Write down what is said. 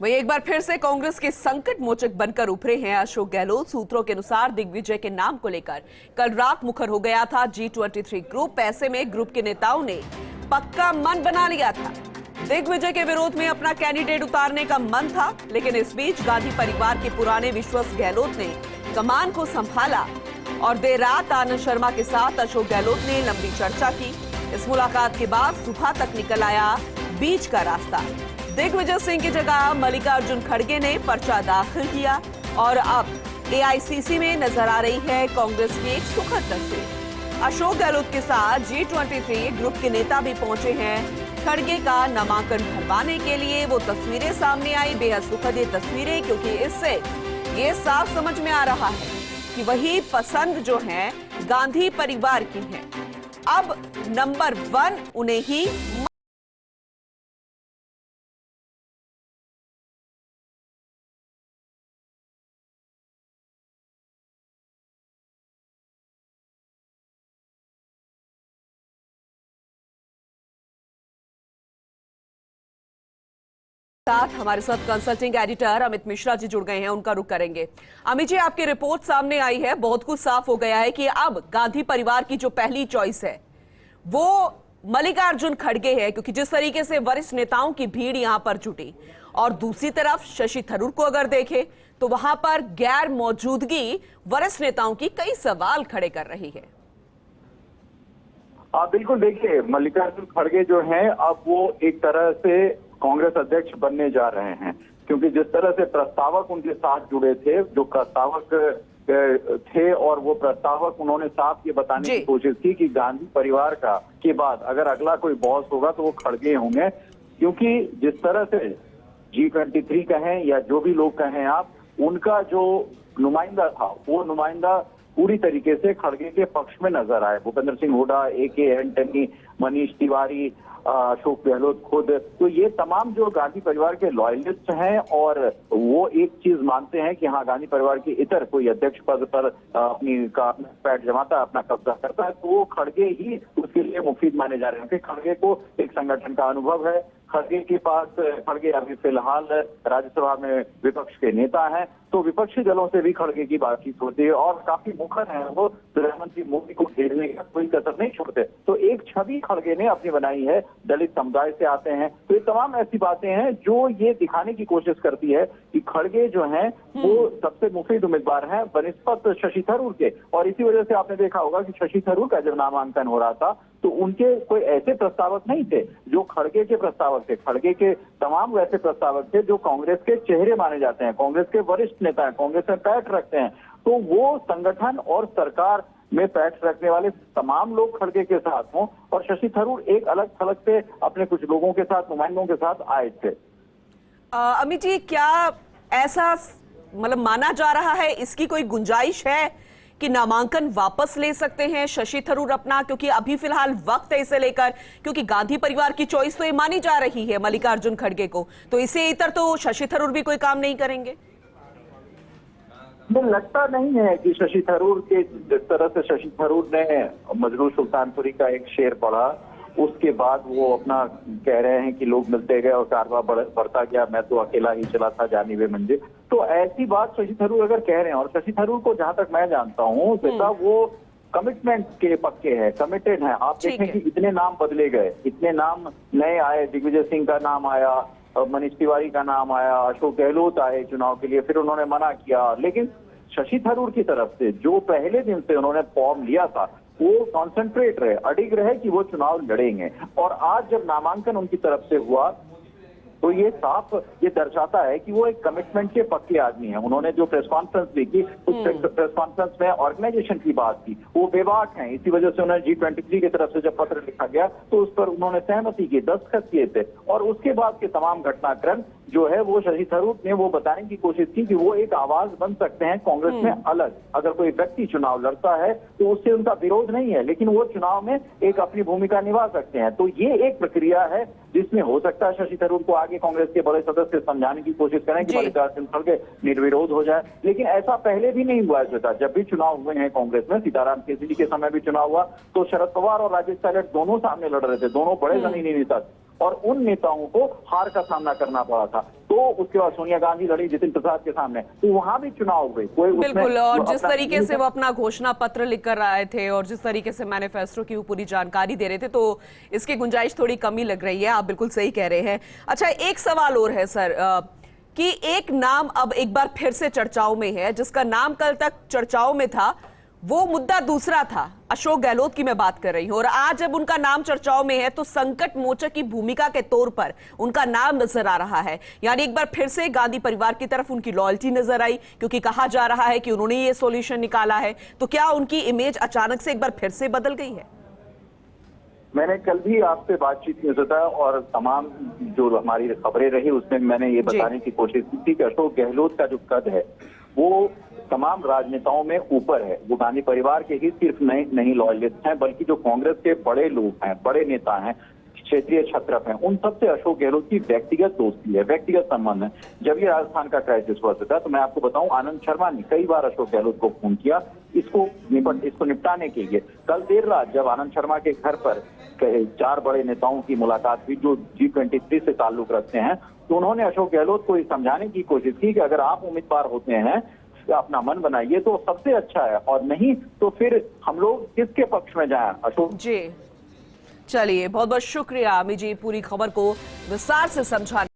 वही एक बार फिर से कांग्रेस के संकट मोचक बनकर उभरे हैं अशोक गहलोत। सूत्रों के अनुसार दिग्विजय के नाम को लेकर कल रात मुखर हो गया था G23 ग्रुप। ऐसे में ग्रुप के नेताओं ने पक्का मन बना लिया था। दिग्विजय के विरोध में अपना कैंडिडेट उतारने का मन था, लेकिन इस बीच गांधी परिवार के पुराने विश्वस्त गहलोत ने कमान को संभाला और देर रात आनंद शर्मा के साथ अशोक गहलोत ने लंबी चर्चा की। इस मुलाकात के बाद सुबह तक निकल आया बीच का रास्ता। दिग्विजय सिंह की जगह मल्लिकार्जुन खड़गे ने पर्चा दाखिल किया और अब AICC में नजर आ रही है कांग्रेस की एक सुखद तस्वीर। अशोक गहलोत के साथ G23 ग्रुप के नेता भी पहुंचे हैं खड़गे का नामांकन भरवाने के लिए। वो तस्वीरें सामने आई, बेहद सुखद ये तस्वीरें, क्योंकि इससे ये साफ समझ में आ रहा है कि वही पसंद जो है गांधी परिवार की है। अब नंबर 1 उन्हें ही हमारे साथ कंसल्टिंग एडिटर अमित मिश्रा जी जुड़ गए हैं, उनका रुख करेंगे। अमित जी, आपकी रिपोर्ट सामने आई है, बहुत कुछ साफ हो गया है कि अब गांधी परिवार की जो पहली चॉइस है वो मल्लिकार्जुन खड़गे है, क्योंकि जिस तरीके से वरिष्ठ नेताओं की भीड़ यहां पर जुटी। और दूसरी तरफ शशि थरूर को अगर देखें तो वहां पर गैर मौजूदगी वरिष्ठ नेताओं की कई सवाल खड़े कर रही है। बिल्कुल, देखिए मल्लिकार्जुन खड़गे जो हैं अब वो एक तरह से कांग्रेस अध्यक्ष बनने जा रहे हैं, क्योंकि जिस तरह से प्रस्तावक उनके साथ जुड़े थे, जो प्रस्तावक थे, और वो प्रस्तावक उन्होंने साफ ये बताने की कोशिश की कि गांधी परिवार का के बाद अगर अगला कोई बॉस होगा तो वो खड़गे होंगे, क्योंकि जिस तरह से G23 कहें या जो भी लोग कहें आप, उनका जो नुमाइंदा था वो नुमाइंदा पूरी तरीके से खड़गे के पक्ष में नजर आए। भूपेंद्र सिंह हुड्डा, AK एंटनी, मनीष तिवारी, अशोक गहलोत खुद, तो ये तमाम जो गांधी परिवार के लॉयलिस्ट हैं और वो एक चीज मानते हैं कि हाँ, गांधी परिवार के इतर कोई अध्यक्ष पद पर अपनी पैठ जमाता है, अपना कब्जा करता है, तो वो खड़गे ही उसके लिए मुफीद माने जा रहे हैं। खड़गे को एक संगठन का अनुभव है। खड़गे के पास खड़गे अभी फिलहाल राज्यसभा में विपक्ष के नेता हैं, तो विपक्षी दलों से भी खड़गे की बातचीत होती है और काफी मुखर है वो, प्रधानमंत्री मोदी को घेरने का कोई कसर नहीं छोड़ते। तो एक छवि खड़गे ने अपनी बनाई है, दलित समुदाय से आते हैं, तो ये तमाम ऐसी बातें हैं जो ये दिखाने की कोशिश करती है कि खड़गे जो हैं वो सबसे मुफीद उम्मीदवार हैं बनिस्बत शशि थरूर के। और इसी वजह से आपने देखा होगा कि शशि थरूर का जब नामांकन हो रहा था तो उनके कोई ऐसे प्रस्तावक नहीं थे जो खड़गे के प्रस्तावक थे। खड़गे के तमाम वैसे प्रस्तावक थे जो कांग्रेस के चेहरे माने जाते हैं, कांग्रेस के वरिष्ठ नेता हैं, कांग्रेस में पैठ रखते हैं। तो वो संगठन और सरकार में पैठ रखने वाले तमाम लोग खड़गे के साथ हों, और शशि थरूर एक अलग थलग से अपने कुछ लोगों के साथ, नुमाइंदों के साथ आए थे। अमित जी, क्या ऐसा मतलब माना जा रहा है, इसकी कोई गुंजाइश है कि नामांकन वापस ले सकते हैं शशि थरूर अपना, क्योंकि अभी फिलहाल वक्त है इसे लेकर, क्योंकि गांधी परिवार की चॉइस तो ये मानी जा रही है मल्लिकार्जुन खड़गे को, तो इसे इतर तो शशि थरूर भी कोई काम नहीं करेंगे? मुझे लगता नहीं है कि शशि थरूर के, जिस तरह से शशि थरूर ने मजरू सुल्तानपुरी का एक शेर पढ़ा, उसके बाद वो अपना कह रहे हैं कि लोग मिलते गए और कारवां बढ़ता गया, मैं तो अकेला ही चला था जानिबे मंजिल। तो ऐसी बात शशि थरूर अगर कह रहे हैं, और शशि थरूर को जहां तक मैं जानता हूँ वो कमिटमेंट के पक्के हैं, कमिटेड हैं। आप देखें कि इतने नाम बदले गए, इतने नाम नए आए, दिग्विजय सिंह का नाम आया, मनीष तिवारी का नाम आया, अशोक गहलोत आए चुनाव के लिए, फिर उन्होंने मना किया। लेकिन शशि थरूर की तरफ से जो पहले दिन से उन्होंने फॉर्म लिया था वो कॉन्सेंट्रेट रहे, अडिग रहे कि वो चुनाव लड़ेंगे। और आज जब नामांकन उनकी तरफ से हुआ तो ये साफ ये दर्शाता है कि वो एक कमिटमेंट के पक्के आदमी हैं। उन्होंने जो प्रेस कॉन्फ्रेंस दी थी, उस प्रेस कॉन्फ्रेंस में ऑर्गेनाइजेशन की बात की, वो बेबाक हैं। इसी वजह से उन्हें G23 की तरफ से जब पत्र लिखा गया तो उस पर उन्होंने सहमति की, दस्तखत किए थे। और उसके बाद के तमाम घटनाक्रम जो है वो शशि थरूर ने वो बताने की कोशिश की कि वो एक आवाज बन सकते हैं कांग्रेस में अलग। अगर कोई व्यक्ति चुनाव लड़ता है तो उससे उनका विरोध नहीं है, लेकिन वो चुनाव में एक अपनी भूमिका निभा सकते हैं। तो ये एक प्रक्रिया है जिसमें हो सकता है शशि थरूर को आगे कांग्रेस के बड़े सदस्य समझाने की कोशिश करें कि मल्लिकार्जुन खड़गे निर्विरोध हो जाए। लेकिन ऐसा पहले भी नहीं हुआ है। जब भी चुनाव हुए हैं कांग्रेस में, सीताराम केसरी के समय भी चुनाव हुआ तो शरद पवार और राजेश पायलट दोनों सामने लड़ रहे थे, दोनों बड़े जमीनी नेता। और उन नेताओं को हार का सामना करना पड़ा था। तो उसके बाद सोनिया गांधी लड़ी जितिन प्रसाद के सामने, तो वहां भी चुनाव हुए। कोई बिल्कुल, और जिस तरीके से वो अपना घोषणा पत्र लिखकर आए थे और जिस तरीके से मैनिफेस्टो की वो पूरी जानकारी दे रहे थे, तो इसकी गुंजाइश थोड़ी कमी लग रही है। आप बिल्कुल सही कह रहे हैं। अच्छा, एक सवाल और है सर, कि एक नाम अब एक बार फिर से चर्चाओं में है, जिसका नाम कल तक चर्चाओं में था, वो मुद्दा दूसरा था। अशोक गहलोत की मैं बात कर रही हूं, और आज जब उनका नाम चर्चाओं में है तो संकट मोचक की भूमिका के तौर पर उनका नाम नजर आ रहा है। यानी एक बार फिर से गांधी परिवार की तरफ उनकी लॉयल्टी नजर आई, क्योंकि कहा जा रहा है कि उन्होंने ये सॉल्यूशन निकाला है। तो क्या उनकी इमेज अचानक से एक बार फिर से बदल गई है? मैंने कल भी आपसे बातचीत में बताया और तमाम जो हमारी खबरें रही उसमें मैंने ये बताने की कोशिश की थी कि अशोक गहलोत का जो कद है वो तमाम राजनेताओं में ऊपर है। वो गांधी परिवार के ही सिर्फ नहीं लॉयलिस्ट हैं, बल्कि जो कांग्रेस के बड़े लोग हैं, बड़े नेता हैं, क्षेत्रीय छत्रप हैं, उन सबसे अशोक गहलोत की व्यक्तिगत दोस्ती है, व्यक्तिगत संबंध है। जब ये राजस्थान का क्राइसिस हुआ था तो मैं आपको बताऊं, आनंद शर्मा ने कई बार अशोक गहलोत को फोन किया इसको निपटाने के लिए। कल देर रात जब आनंद शर्मा के घर पर 4 बड़े नेताओं की मुलाकात हुई जो G23 से ताल्लुक रखते हैं, तो उन्होंने अशोक गहलोत को समझाने की कोशिश की कि अगर आप उम्मीदवार होते हैं अपना मन बनाइए तो सबसे अच्छा है, और नहीं तो फिर हम लोग किसके पक्ष में जाएं। अशोक जी, चलिए, बहुत बहुत शुक्रिया अमी जी पूरी खबर को विस्तार से समझाने